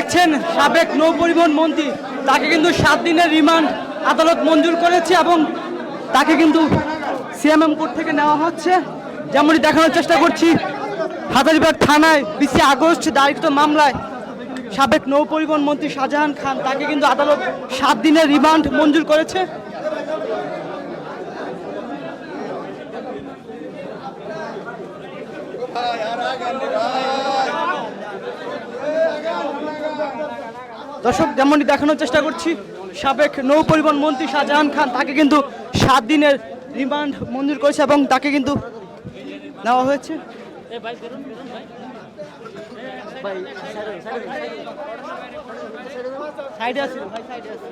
দেখছেন সাবেক নৌ পরিবহন মন্ত্রী, তাকে কিন্তু 7 দিনের রিমান্ড আদালত মঞ্জুর করেছে এবং তাকে কিন্তু সিএমএম কোর্ট থেকে নেওয়া হচ্ছে। যেমনটি দেখানোর চেষ্টা করছি, হাজারীবাগ থানায় 20 আগস্ট দায়েরকৃত মামলায় সাবেক নৌ পরিবহন মন্ত্রী শাহজাহান খান, তাকে কিন্তু আদালত 7 দিনের রিমান্ড মঞ্জুর করেছে। দর্শক, যেমনটি দেখানোর চেষ্টা করছি, সাবেক নৌ পরিবহন মন্ত্রী শাহজাহান খান, তাকে কিন্তু 7 দিনের রিমান্ড মঞ্জুর করেছে এবং তাকে কিন্তু নেওয়া হয়েছে। সাইডে আছে ভাই, সাইডে আছে।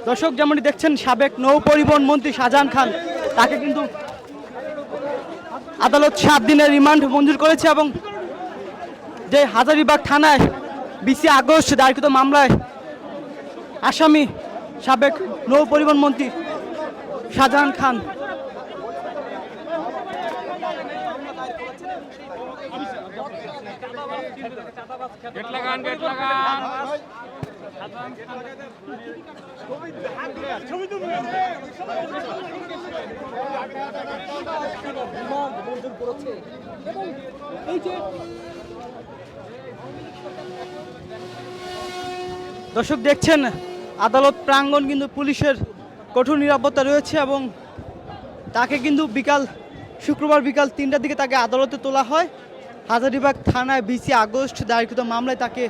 দর্শক, যেমনটি দেখছেন, সাবেক নৌ পরিবহন মন্ত্রী শাহজাহান খান, তাকে কিন্তু আদালত 7 দিনের রিমান্ড মঞ্জুর করেছে এবং যে হাজারীবাগ থানায় 20 আগস্ট দায়েরকৃত মামলায় আসামি সাবেক নৌ পরিবহন মন্ত্রী শাহজাহান খান। দর্শক, দেখছেন আদালত প্রাঙ্গণ কিন্তু পুলিশের কঠোর নিরাপত্তা রয়েছে এবং তাকে কিন্তু শুক্রবার বিকাল 3টার দিকে তাকে আদালতে তোলা হয়। হাজারীবাগ থানায় 20 আগস্ট দায়েরকৃত মামলায় তাকে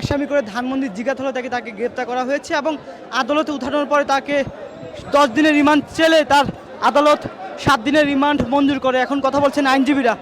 আসামি করে ধানমন্ডি জিজ্ঞাসাবাদ থেকে তাকে গ্রেপ্তার করা হয়েছে এবং আদালতে উঠানোর পরে তাকে 10 দিনের রিমান্ড চেলে তার আদালত 7 দিনের রিমান্ড মঞ্জুর করে। এখন কথা বলছেন আইনজীবীরা।